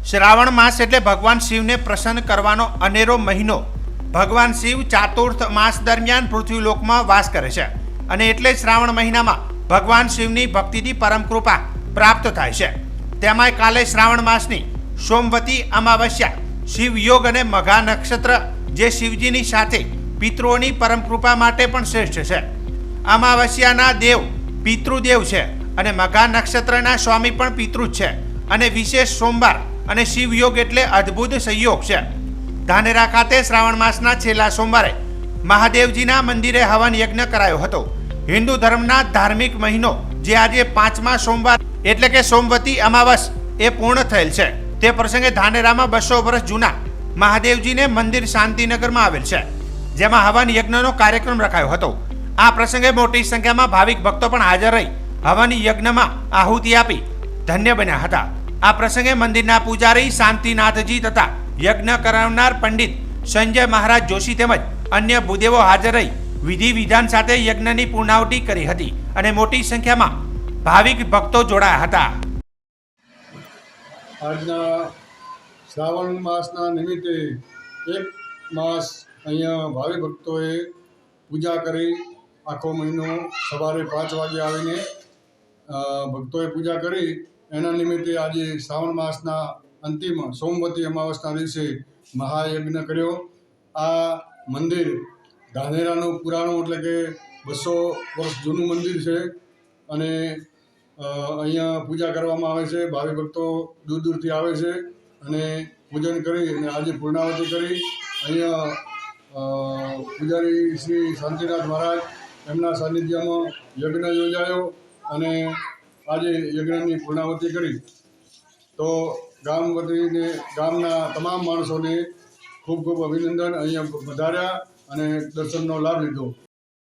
શ્રાવણ માસ એટલે ભગવાન શિવને પ્રસન્ન કરવાનો અનેરો મહિનો। ભગવાન શિવ ચાતુર્થ માસ દરમિયાન પૃથ્વીલોકમાં વાસ કરે છે અને એટલે શ્રાવણ મહિનામાં ભગવાન શિવની ભક્તિથી પરમ કૃપા પ્રાપ્ત થાય છે। તેમાંય કાલે શ્રાવણ માસની સોમવતી અમાવસ્યા શિવ યોગ અને મઘા નક્ષત્ર જે શિવજીની સાથે પિતૃઓની પરમ કૃપા માટે પણ શ્રેષ્ઠ છે। અમાવસ્યાના દેવ પિતૃદેવ છે અને મઘા નક્ષત્રના સ્વામી પણ પિતૃ જ છે અને વિશેષ સોમવાર અને શિવ યોગ એટલે અદ્ભુત સંયોગ છે। ધાનેરા ખાતે શ્રાવણ માસના છેલ્લા સોમવારે મહાદેવજીના મંદિરે હવન યજ્ઞ કરાયો હતો। હિન્દુ ધર્મના ધાર્મિક મહિનો જે આજે 5મા સોમવાર એટલે કે સોમવતી અમાવસ એ પૂર્ણ થયેલ છે તે પ્રસંગે ધાનેરામાં 200 વર્ષ જૂના મહાદેવજીને મંદિર શાંતિનગરમાં આવેલ છે જેમાં હવન યજ્ઞનો કાર્યક્રમ રખાયો હતો। આ પ્રસંગે મોટી સંખ્યામાં ભાવિક ભક્તો પણ હાજર રહી હવન યજ્ઞમાં આહુતિ આપી ધન્ય બન્યા હતા। આ પ્રસંગે મંદિરના પૂજારી શાંતિનાથજી તથા યજ્ઞ કરાવનાર પંડિત સંજય મહારાજ જોશી તેમજ અન્ય ભૂદેવો હાજર રહી વિધિ વિધાન સાથે યજ્ઞની પૂર્ણાહુતિ કરી હતી અને મોટી સંખ્યામાં ભાવિક ભક્તો જોડાયા હતા। આજના શ્રાવણ માસના નિમિત્તે એક માસ અહીંયા ભાવિ ભક્તોએ પૂજા કરી આખો મહિનો સવારે 5 વાગે આવીને ભક્તોએ પૂજા કરી। એના નિમિત્તે આજે શ્રાવણ માસના અંતિમ સોમવતી અમાવસના દિવસે મહાયજ્ઞ કર્યો। આ મંદિર ધાનેરાનું પુરાણું એટલે કે 200 વર્ષ જૂનું મંદિર છે અને અહીંયા પૂજા કરવામાં આવે છે। ભાવિ ભક્તો દૂર દૂરથી આવે છે અને પૂજન કરી અને આજે પૂર્ણાહુતિ કરી। અહીંયા પૂજારી શ્રી શાંતિનાથ મહારાજ એમના સાનિધ્યમાં યજ્ઞ યોજાયો અને આજે યજ્ઞની પૂર્ણાહુતિ કરી। તો ગામ વતીને ગામના તમામ માણસોને ખૂબ ખૂબ અભિનંદન। અહીંયા વધાર્યા અને દર્શનનો લાભ લીધો।